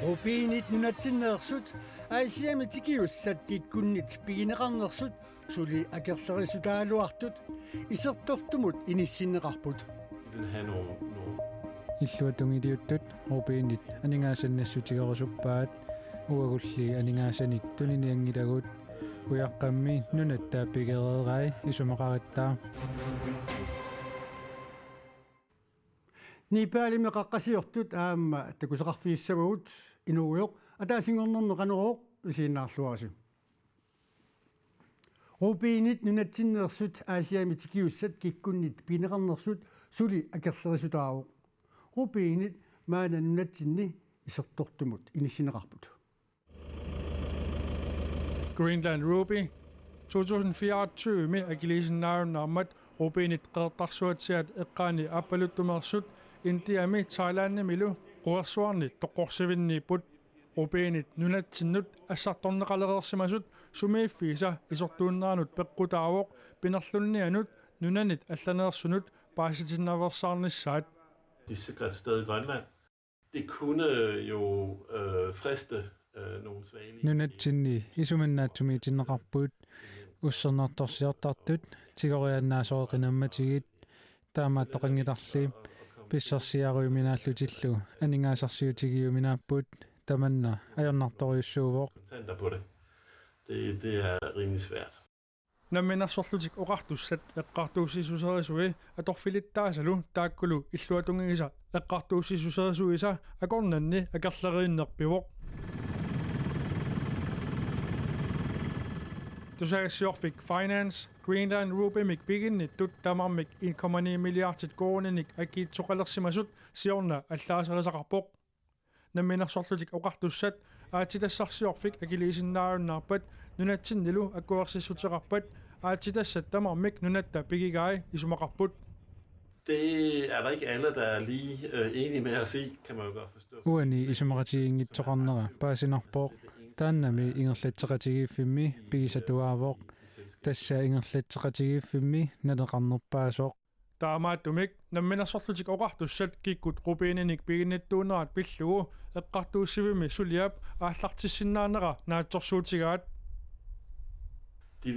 Rubiinit nunatsinneersut aasiamitikiussat kikkunnit pigineqarnersut suli akerlerisutaaluartut isertortumut inissinneqarput иллуатунгилиуттут rubiinit анингаассаннассутигерусуппаат уагулли анингаассаник тунинниангилагут уяққамми нунаттаа пигереерай исумақариттаа нипаалими қаққасиортут аама такусеқарфииссагуут инууйоқ атаасингорнерне қанерооқ исииннаарлуарасу rubiinit nunatsinneersut aasiamitikiussat kikkunnit pigineqarnersut suli akerlerисутаавоқ rubiinit maana nunatsinni isertortumut inissinneqarput Greenland Ruby 2024 agilisinnaarunnaarmat rubiinit qeertarsuatsiat eqqaani appaluttumersut Indiami Thailandimilu quersuarni toqqorsivinniipput rubiinit nunatsinnut assartorneqalereersimasut sumiiffiisa isortuunnaanut peqqutaavoq pinerlunnianut nunanit allaneersunut paasitinnaversaarnissaat. De sikrer et sted i Grønland. Det kunne jo friste nogle svagelige. nunatsinni isumannaatsumiitinneqarput ussernertorsiartartut tigoriannaasoeqinammatigit taamaattoqangilarli pissarsiaruiminaallutillu aningaasarsiutigiuminaapput tamanna ajornartoriussuuvoq Tænder på det. Det er rimelig svært. Namminarsorlutik oqartussat eqqartuussisuserisusui atorfilittaasalu taakkulu illuatungigisa eqqartuussisuseriisuisa akornanni akerleriinnerpivoq Tusaassiorfik Finance Greenland Rubimik piginnittut tamarmik 1,9 milliardit krooninik akiitsoqalersimasut siorna allaaserisaqarpoq namminarsorlutik oqartussat aatitassarsiorfik agiliisinnaarunnaarpat nunatsinnilu akkuersissuteqarpat aatitassat tamarmik nunatta pigigai isumaqarput Det er der ikke alle, der er lige enige med os i, kan man jo godt forstå. uani isumaqatigiingitsoqarnera paasinarpoq taannami ingerlatseqatigiiffimmi pigisatuaavoq tassa ingerlatseqatigiiffimmi naleqarnerpaasoq taamaattumik namminarsorlutik oqartussat kikkut rubiininik piginnittuuneraat pillugu eqqartuussivimi suliap aallartissinnaanera naatsorsuutigaat De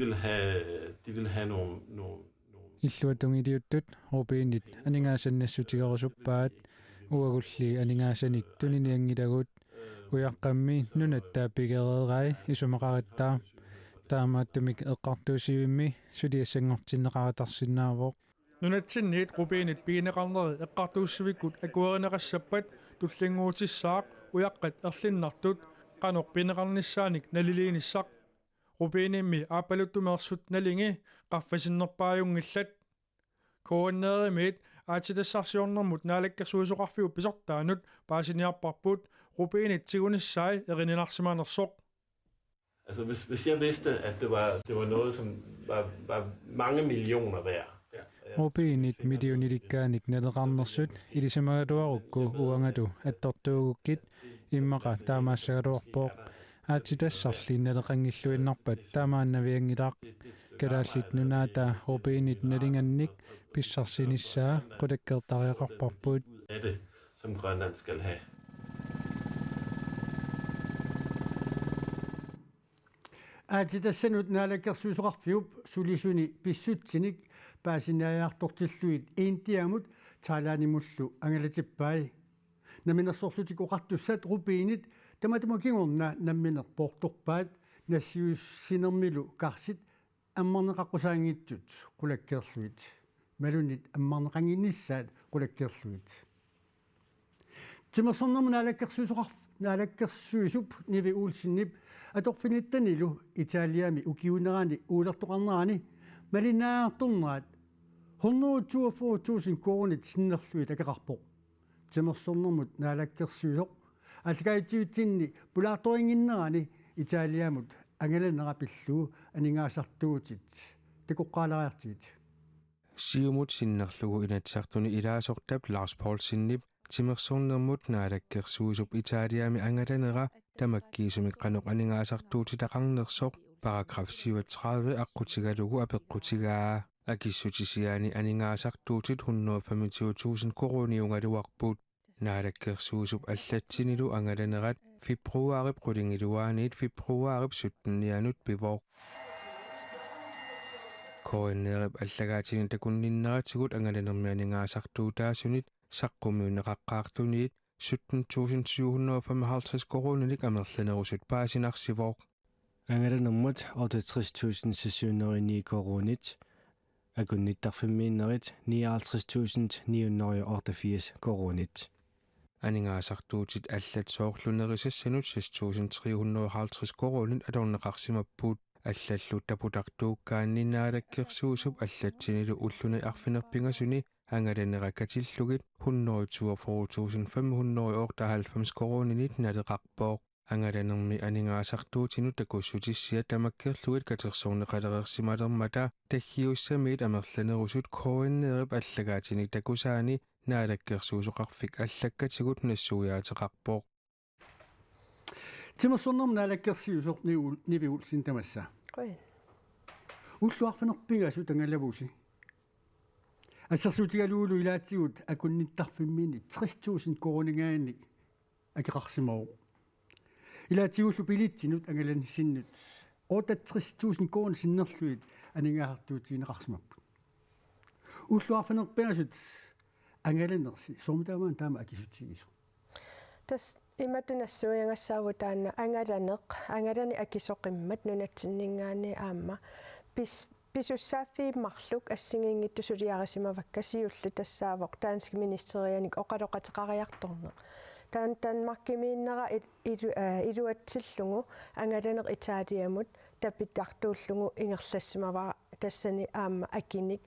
vil have nogle иллуатунгилиуттут rubiinit анингаассаннассутигерусуппаат уагулли анингаассаник тунинниангилагут уяққамми нунаттаа пигереерай исумақариттаа таамааттумик эққартуусивимми сулиассангортиннеқаратарсинаавоқ nunatsinniit rubiinit pigineqarneri eqqartuussivikkut akuerinerassappat tullingуутиссаақ уяққат ерлиннартут qanoq pineqarnissaanik naliliinissaq rubiinimmi aappaluttumeersut nalingi qaffasinnерpaajungillat koonneerimiit aatitassarsiornermut naalakkersuisuqarfiu pisortaanut paasiniarparput rubiinit tigunissaai erinинарсиманерсоq Altså hvis jeg vidste, at det var noget, som var mange millioner værd. rubiinit milioonilikaanik naleqarnersut ilisamagatuarukku uangatu attortuugukkit immaqa taamaassagaluarpoq aatitassarli naleqangilluinnarpat taamaannaviangilaaq kalaallit nunaata rubiinit nalingannik pissarsinissaa qulakkertariaqarparput Af det, som Grønland skal have. aatitassанут наалаккерсуусоқарфиуп сулисуни писсутсиник паасинааяарторtilluit иинтиамут таалаанимуллу ангалатиппай наминерсорлутик оқартуссат rubiinit таматумакингорна намминер поорторпаат нассиуссинермилу карсит аммарнеқаққусаангитсут қулаккерлуит малунит аммарнеқангиннissaат қулаккерлуит тимерсорнерму наалаккерсуисуп ниви уулсиннип аторфиниттанилу италиами укиунерани уулертоқарнерани малинааартурнерат 142.000 коронит синнерлуит акеқарпоқ тимерсорнермут наалаккерсуисоқ алгаитсивитсинни пулаарторингиннерани италиамут ангаланерапиллуу анингаасартуутит такоққалариартигит Siumut sinnerlugu inatsartuni ilaasordap Lars Paulsinnip timersornermut naalakkersuisup Italiami angalanera tamakkiisumik qanoq aningaasartuutitaqarnersoq paragraf 37 aqqutigalugu apeqqutigaa akissutisiaani aningaasartuutit 125.000 koruniungaluarpuut naalakkersuusup allatsinilu angalanerat februarip qulingiluaaniit februarip 17 pivor koinneerip allagaatini takunninneratigut angalanermi aningaasartuutaasunit saqqumuunneqaqqaartuniit 17.755 koruninik amerlanerusut paasinarsivoq Angalanermut 68.609 korunit akunnittarfimmiinnerit 59.988 korunit aningaasartuutit allatsoorlunerisassanut 6.350 korunit alorneqarsimappuut аллаллут taputaqtuukkaanninaalakkersuusup allatsinilu ulluni arfinerpingasuni angalanera katillugit 142.590 koruninit naleqarpooq angalanermi aningaasartuutinu takussutissiat tamakkerlugit katersoorneqalerersimalermata taggiussamiit amerlanerusut koinneerip allagaatinik takusaani naalakkersuusoqarfik allakkatigut nassuuyaatеқарпооq тимерсорнэрм наалаккерсиусоқ нивиулсин тамасса Quen. уллуарфинерпигасу тангалавуси ассерсуутигалуулу илаатсигут акунниттарфиммини 30.000 коронингаани акеқарсимау илаатсигуллу пилитсинут ангаланиссиннут 60.000 корон синнерлуит анингаартуутиинеқарсимаппут уллуарфинерпигасут ангаланерси сомтаамаан таама акисутсигисо Tas иматунассуягассааву таана ангалани акисоқиммат нунатсиннингаани аама писуссааффииммарлук ассигингиттусулиарисимавакка сиулли тассаавоқ таански министерианик оқалоқатеқариарторне таанмаркимииннера илуатсиллугу ангаланеқ итаалиамут тапиттартууллугу ингерлассимавара тассани аама акиник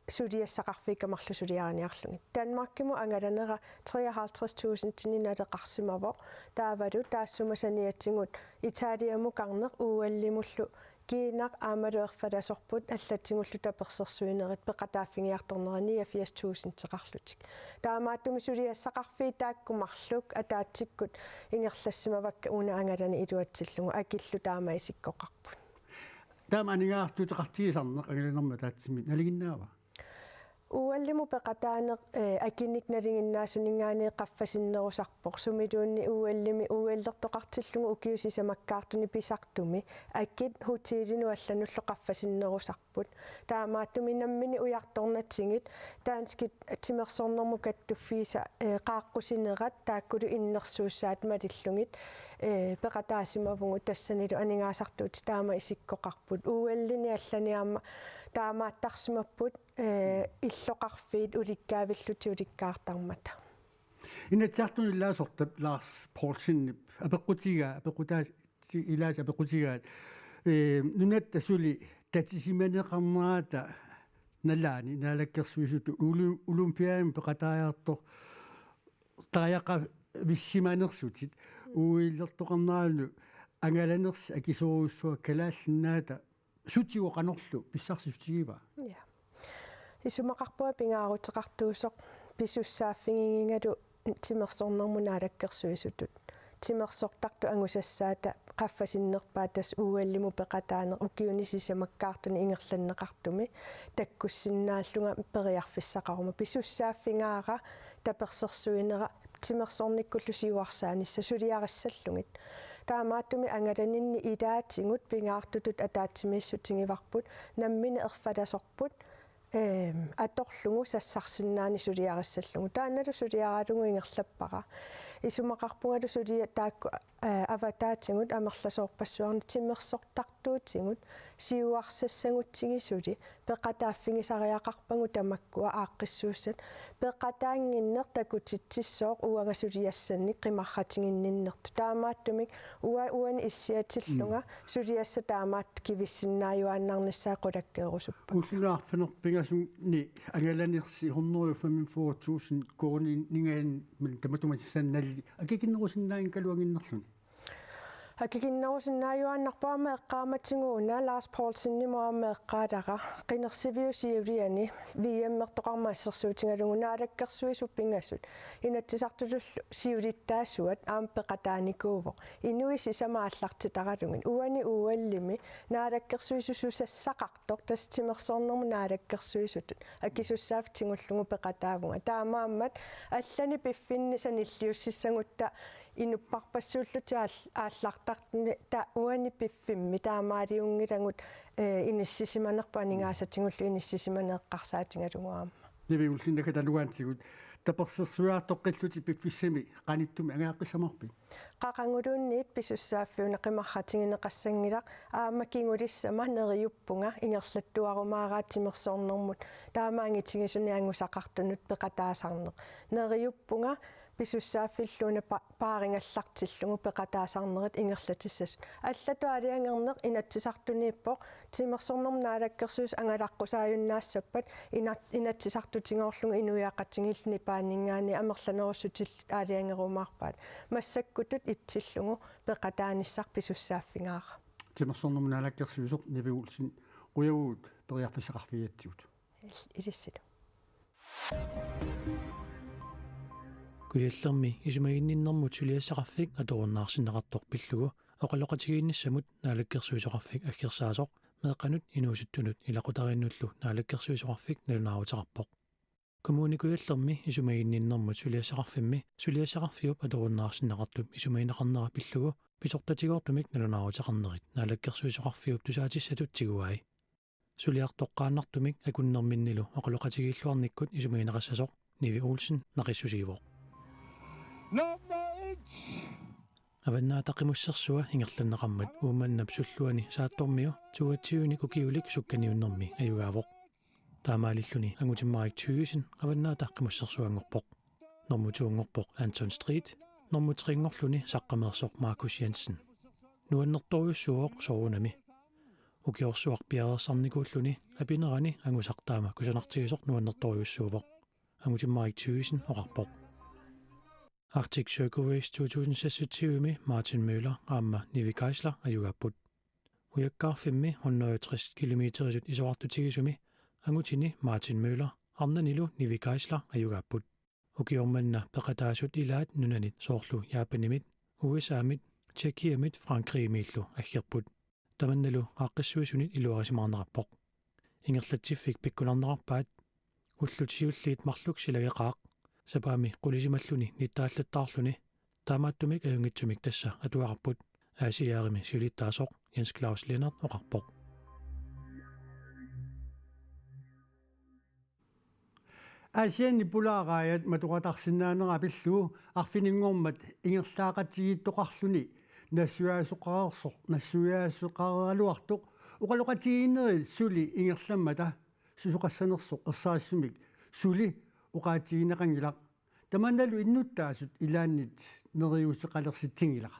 сулиассақарфикамарлу сулиараниарлуги Данмаркиму ангаланера 53.000 тининналеқарсимавоқ таавалу таассумасаниатсигут Италиаму карнеқ ууаллимуллу киинақ аамалуерфаласорпут аллатсигуллу таперсерсуинерит пеқатааффигиарторнерани 80.000 теқарлутик таамааттуми сулиассақарфии тааккумарлук атаатсиккут ингерлассимавакка уна ангалани илуатсиллугу акиллу таама исиккоқарпут таама анингаартуутеқартигисарнеқ ангаланерма таатсимит налигиннаава Uuallimu peqataaneq akinik nalinginnaasuningaani qaffasinnерусарпоқ сумилуунни uuallimi uuallertoqartillugu ukiusisamakkaartuni pisartumi akkit hutiilinu allaнуллу qaffasinnерусарпут таамааттуми наммини уярторнатсигит таанскит тимерсорнэрму каттуффииса qaаққусинерат тааккулу иннерсууссаат малиллугит peqataasimavugu тассанилу анингаасартуут таама исиккоқарпут uuallini алланиарма таамааттарсимаппут иллоқарфиит уликкаавиллути уликкаартармата инатсаартуни илаасортап Ларс Полсиннип апеқутаати илаас апеқутигаат нунат тасули татисиманеқарнаата налаани наалаккерсуисуту олимпиаим пеқатааяртор таяқа виссиманерсутит уиллертоқарнаалу ангаланерс акисоруссуа калааллинаата сутигоқанерлу писсарсутигива я исумақарпуа пингаарутеқартуусоқ писуссааффигингингалу тимерсорнэрмунаалаккерсуисутут тимерсортарту ангусассаата qaffasinnерпаа тас ууаллиму пеқатаанер укиунисисамаккаартуни ингерланнеқартуми таккуссиннааллунга периарфиссақарума писуссааффингаара таперсерсуинера тимерсорниккуллу сиуарсаанисса сулиариссаллугит таамааттуми ангаланинни илаатингут пингаартутут атаатсимииссутингиварпут наммини ерфаласорпут аторлугу сассарсиннаани сулиариссаллугу таанналу сулиараалугу ингерлаппара исумақарпунгалу сулиа таакку аватаатингут амерласоорпассуарни тиммерсортартуутингут сиуарсассагутсигисули пеқатааффигисариақарпагу тамаккуа ааққиссууссат пеқатаангиннер такутитсиссооқ уангасулиассанни қимарратингинниннерту таамааттумик уани иссиатиллунга сулиасса таамаат кивиссиннааюааннарниссаа қулаккеерусуппа уллунаарфинерпигасуни ангаланерси 145.000 корни нингаан таматумасанналли акикиннерусиннаан калуангиннерлуни Hakikinnarusinnaayuannarpaama eqqaamatinguuna Lars Paulsen-nimuaama eqqaataqa qinersiviusiuliani viemmertoqarmaassersuutingalunguna alakkersuisuppingassut inatsisartulullu siulittaassuat aampeqataanikuuvo inuisi samaallartitaqalungin uani uallimi naalakkersuisususassaqartoq tastimersornermu naalakkersuisutut akisussaaftingullugu peqataavunga taamaammat allani piffinni sanilliussissangutta inupparpassuulluti aallartartuni ta uani piffimmi taamaaliungilangut inississimanerpaningaasattingullu inississimaneeqqarsaatingalunguaama Niviulsinnakataluaantigut tapersersuaartoqqilluti piffissimi qanittumi angaaqissamarpi qaqanguluunniit pisussaaffiuna qimarratingineqassangilaq aammakingulissama neriyuppunga ingerlattuarumaaraatimersoornermut taamaangitingisuni angusaqartunut peqataasarneq neriyuppunga pisussaaffiilluuna paaringallartillungu peqataasarnerit ingerlatissas allatu aliangerneq inatsisartuniippoq timersornermu naalakkersuus angalaqqusaajunnaassappat inatsisartutingoorlugu inuiaqatingillni paaningaani amerlanerussutil aliangerumaarpaat massakkutut itsillungu peqataanissar pisussaaffingaara timersornermu naalakkersuusoq niviulsin quyavuut periarpisseqarfiatsigut илиссилу куяллерми исумагинниннэрмут сулиассақарфик аторуннаарсинеқартоқ пиллугу оқалоқатигииннассамут наалаккерсуисоқарфик аггерсаасоқ меэққанут инуусуттунут илақутарииннуллу наалаккерсуисоқарфик налунаарутеқарпоқ коммуникуяллерми исумагинниннэрмут сулиассақарфимми сулиассақарфиуп аторуннаарсинеқартуп исумагинеқарнера пиллугу писортатигоортумик налунаарутеқарнерит наалаккерсуисоқарфиуп тусаатиссатутсигуай сулиартоққааннартумик акуннэрминнилу оқалоқатигииллуарниккут исумагинеқассасоқ Nivi Olsen naqissusiivoq аваннаатақимуссерсуа ингерланнеқармат ууманнап суллуани сааттормиу туатсиуни кукиулик сукканиуннэрми аюгаавоқ таамаалиллуни ангутиммарик тюисин аваннаатаққимуссерсуангорпоқ нормутуунгорпоқ Anton Street нормутрингорлуни саққамерсоқ Markus Jensen нуаннерторюссуоқ соорунами укиорсуарпиаерсарникууллуни апинерани ангусартаама кусанартигисоқ нуаннерторюссуувоқ ангутиммарик тюисин оқарпоқ Arctic Circle Race 2026 Martin Møller aamma Nivi Geisler ajugaapput ujakkaarfimmi 160 kilometerisut isoartutigisumi angutini Martin Møller arnanilu Nivi Geisler ajugaapput ukiormanna peqataasut ilaat nunanit soorlu Japanimit USAmit Tjekkiamit Frankriimiillu aggerput tamannalu aaqqissuisunit iluarisimaarnerappoq ingerlatsiffik pikkularnerarpaat уллутиуллиит марлук силагеқаақ сапаами qulisimalлуни ниттааллаттаарлуни таамааттумик аюнгитсумик тасса атуарпут аасиаарими сулиттаасоқ Jens Claus Lennart оқарпоқ Asian pulaaраajat matuqatarsinnaanera pillugu arfininnguormat ingerlaaqatigiittoqarluni nassuyaasuqaraluartoq uqaloqatigiineri suli ingerlammata susuqassanersoq ersaasumik suli uqaatigineqangilaq tamannalu innuttaasut ilaannit neriuseqalersitingilaq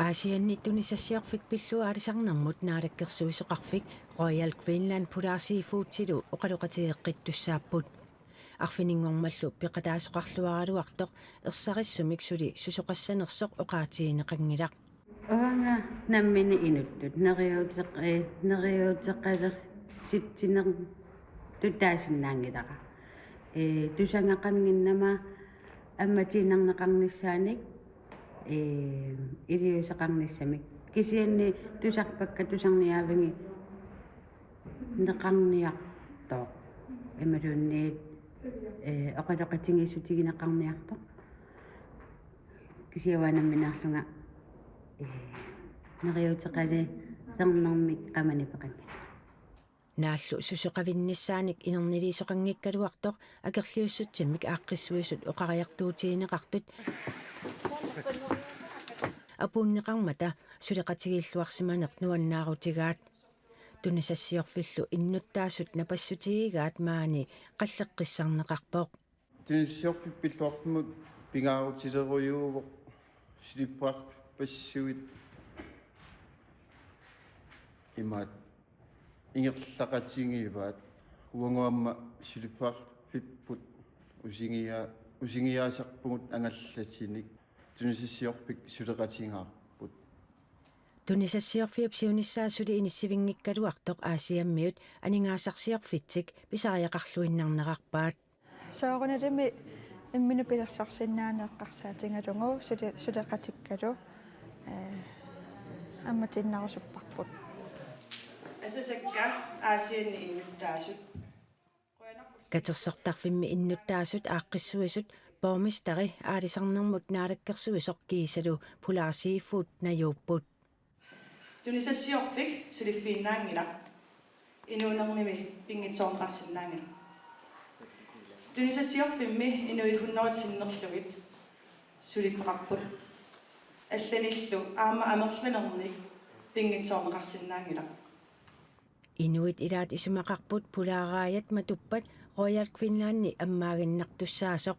Asiannittunisassiarfik pillua alisarnermut naalakkersuisoqarfik Royal Greenland Polar Seafood-tilu oqaloqatigeqqittussaapput arfininnguormallu piqataasoqarluaraluartoq ersarisumik suli susuqassanersoq oqaatigineqangilaq Oanga nammini inuttut neriuteqaler sitsiner tuttaasinnaangilaka tusangaqanginnama амматинарнеқарниссааник илиусеқарнissamик кисианни тусарпакка тусарниаавиги неқарниартоо эмалуунниит оқалоқатингиссутигинеқарниартоо кисиаваанамминаарлунга нериутеқали сернэрмик қаманипеқанга нааллу сусеқавинниссааник инернилисоқангиккалуартоқ акерлиуссутсиммик ааққиссуисут оқариартуутигинеқартут апууннеқармата сулеқатигииллуарсиманеқ нуаннаарутигаат тунисассиорфиллу иннуттаасут напассутигигаат маани қаллеққиссарнеқарпоқ тунисиорпиппиллуартмут пингаарутилеруйууво силиппуар пассуит имаат ингерлақатингииваат уангуамма силиппуар пиппут усингиаасарпугут ангаллатиник тунисиссиорпик сулеқатингаарпут тунисассиорфиапсиунissaасули иниссивингиккалуартоқ аасиаммиут анингаасарсиорфитсик писариақарлуиннарнеқарпаат сооруналими иммину пилерсарсиннаанеэққарсаатингалугу сулеқатиккалу амматиннарусуппарпут асасакка аасианни иннуттаасут катерсортарфимми иннуттаасут ааққиссуисут боомистари аалисарнэрмут наалаккерсуисоқ киисалу пулаарсииффут наюуппут тунисассиорфик сулиффииннаангила инуунерними пингитсоорнеқарсиннаангила тунисассиорфимми инуит 100-синнерлугит сулиффеқарпут алланиллу аама амерланерник пингитсоорнеқарсиннаангила инуит илаат исумақарпут пулаарааят матуппат Royal Queenlanni аммаагиннартуссаасоқ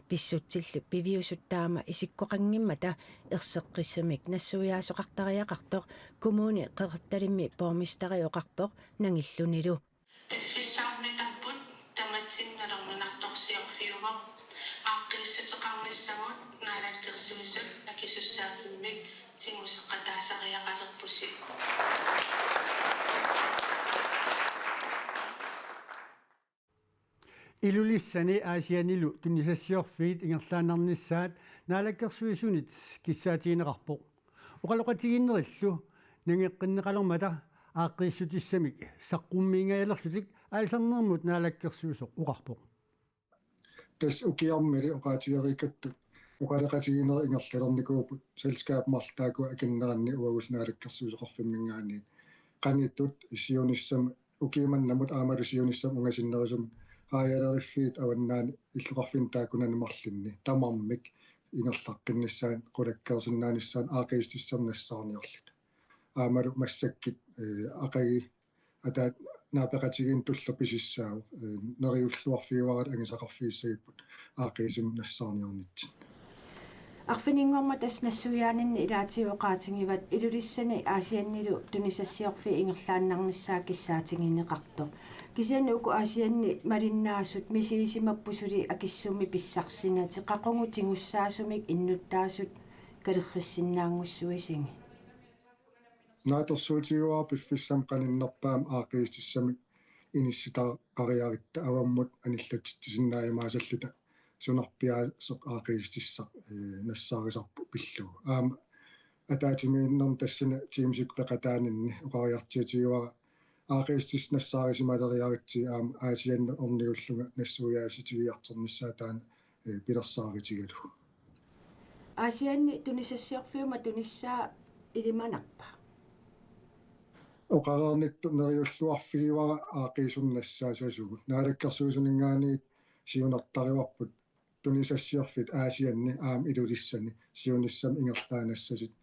писсутсиллу пивиусуттаама исиккоқангиммата ерсеққиссамик нассуяасоқартариақартоқ коммуни қеқерталимми боомистариоқарпоқ нангиллунилу фиссаарнитарпут таматсинналернунарторсиорфиума ааққиссутеқарниссамут наалаккерсуисут акисуссаафиммик тимусеқатаасариақалерпусси илулиссани аасианилу тунисассиорфиит ингерлаанарнissaат наалаккерсуисунит киссаатиинеқарпоқ оқалоқатигиннериллу нангеққиннеқалермата ааққиссутиссамик саққуммиингаялерлутик аалсарнермут наалаккерсуисоқ уқарпоқ тас укиармили оқаатиерикатту оқалеқатигинер ингерлалерникуупут селскаап мартааку акиннеранни уагус наалаккерсуисоқарфиммингаани qaниттут исиунissam укииманнамут аамалу сиунissam унгасиннерисум ааяалериффиит аваннаани иллуқарфин таакунани марлинни тамармик ингерлаққиннссаан қулаккерсиннааниссаан аақиистиссарнассаарниорлут аамалу массаккит ақаги атаат наапеқатигин туллу писиссаау нериуллуарфиуарат ангисақарфииссагиппут аақиисим нассаарниорнитсин арфинингорма тас нассуяанинни илаатиоқаатингиват илулиссани аасианнилу тунисассиорфи ингерлааннарниссаа киссаатингинеқарто кисианни уку аасианни малиннаасут мисиисимаппусули акиссуми писсарсинати қақонгу тингуссаасумик иннуттаасут калерриссиннаангуссуисинги наатерсуутигуар пиффиссам каниннерпаам аақиистиссами иниссита қариаритта аваммут аниллатиттисиннааймаасаллута сунарпиаасеқ аақиистиссақ нассаарисарпу пиллугу аама атаатимииннерм тассина тимсик пеқатаанинни оқариартиатигуара аақиистис нассаарисималериаритси аама аасианна орнигуллуга нассуяаситигиартерниссаа таана пилерсааритигалу аасианни тунисассиорфиума туниссаа илиманарпа оқараарнитту нериуллуарфигивара аақиисуннассаасасугу наалаккерсуусунингаани сиунартариварпут тунисассиорфит аасианни аам илулиссани сиунissam ингерлаанассасит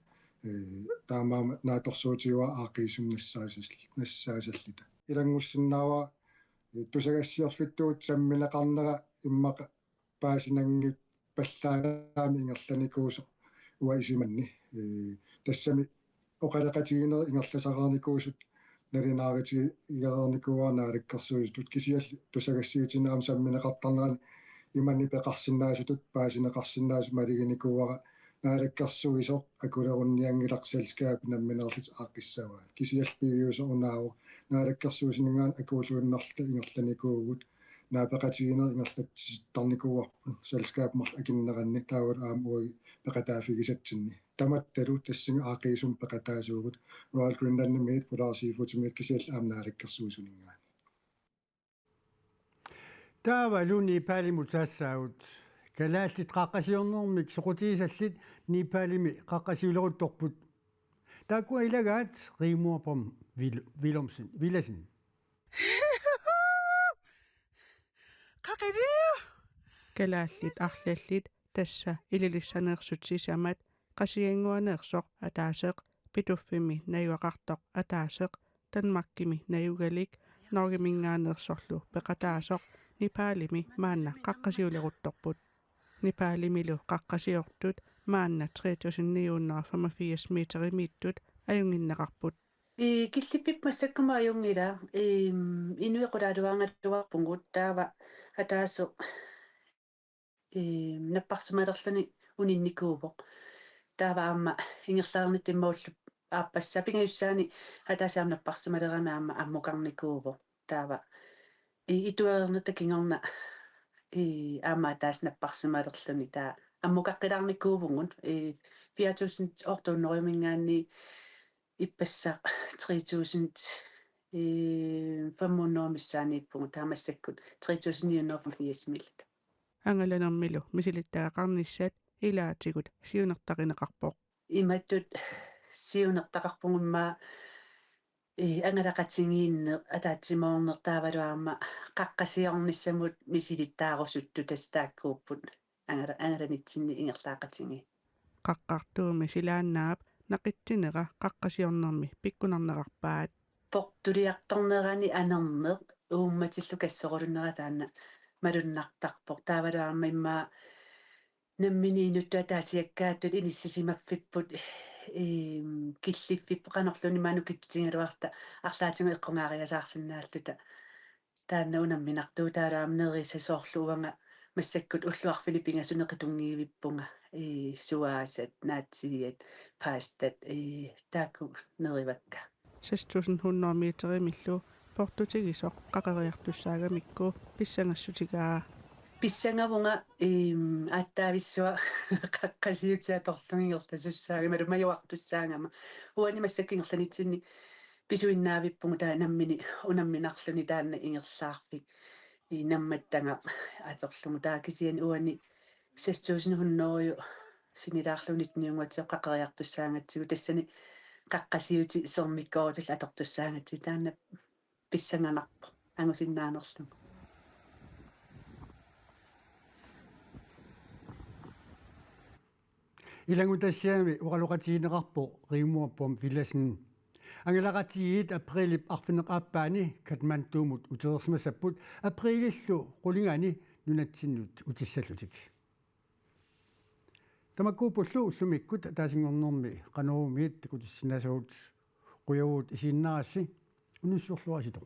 таамаама нааторсуутигуа аақиисуннассаасаллита илангуссиннаава тусагассиорфиттуут самминеқарнера иммақа паасинангит паллаанаами ингерланикуусо уаисиманни тассами оқалеқатигинер ингерласараарникуусут налинаарити игерерникуарнаалаккерсуисут кисиалли тусагассиитинаам самминеқартарнерани имани пеқарсинаасутут паасинеқарсинаасу малигиникуара наалаккерсуисоқ акулерунниангиларселскаап намминерлит ааққиссаваа кисиалпивиусо унааву наалаккерсуусинингаан акуулуиннарта ингерланикуугут наапеқатигинер ингерлатситтарникууарпун селскаап марл акиннеранни таавал аам уи пеқатаафигисатсинни таматталу тассинга аақиисум пеқатаасуугут Royal Queenlanni мит пулаарсиифутимит кисиал аам наалаккерсуусунингаан таавалуни палимутаассаагут калааллит қаққасиорнэрмик соқутигисаллит нипалими қаққасиулерутторпут тааккуа илагаат римуапам виломсин виласин қақилиу калааллит арлаллит тасса илилиссанеерсутсисамат qasianguaneersoq ataaseq pituffimi nayuaqartoq ataaseq tanmakkimi nayugalik norgiminngaanерсорлу peqataasoq nipaalimi maanna qaqqasiuleruttorput nipaalimilu qaqqasiortut maanna 3985 meterimiittut ajunginneqarput киллиппиппассаккума аюнгила инуиқулаалуаангаттуарпугут таава атаасе наппарсималерлани унинникуупоқ тааваама ингерлаарнит иммауллу ааппассаа пингиуссаани хатаасаамнаппарсималерами аама аммукарникуувоо таава итуернута кингорна аама тааснаппарсималерлуни таа аммукаққилаарникуувунгун 4000 ортууннеримингаанни иппасса 3000 500 миссаанииппугу таамассаккут 3980 миллит ангаланермилу мисилиттаақарниссаат илаатигут сиунертақинеқарпоқ иматтут сиунертақарпугуммаа ангалақатингиинне атаатсимоорнертаавалуарма қаққасиорниссамут мисилиттаарусутту тастааккууппут ангаланитсинни ингерлаақатинги қаққартууми силааннаап нақитсинера қаққасиорнерми пиккунарнеқарпаат портулиарторнерани анернеқ уумматиллу кассорулнера таана малуннартарпоқ таавалуарма иммаа намминиинуттуа таасиаккааттут иниссисимаффиппут киллиффип канорлуни манукиттингалуарта арлаатингу эққумаариасаарсинаалтута таанна унамминартуу таалаамнерисасоорлуунга массаккут уллуарфили пингасунеқитунгиивиппунга суаасат наатсиат пастат таакку неривакка 6100 метеримиллу портутигисоқ қақериартуссаагамикку писсангассутигаа писсангавунга аттаависсуа қаққасиутиаторлугингертасуссааги малумаюартуссаангама уани массаккингерланитсинни писуиннаавиппугу таа наммини унамминарлуни таанна ингерлаарфик намматтанга аторлугу таа кисиан уани 6100 синилаарлунит ниунгатсеқ қақериартуссаангатсигу тассани қаққасиути сермиккоотил атортуссаангатси таанна писсанганарпо ангусиннаанерлугу илангутассаами уралоқатигинеқарпо риумуаппом виласин ангелақатигиит априлип арфинеқааппаани катмантуумут утерерсмасаппут априлиллу қулингани нунатсиннут утиссалутик тамаккуупуллу уллумиккут таасингорнэрми қануумиит такутиссинасуут қуявуут исииннарасси унуссуорлуасито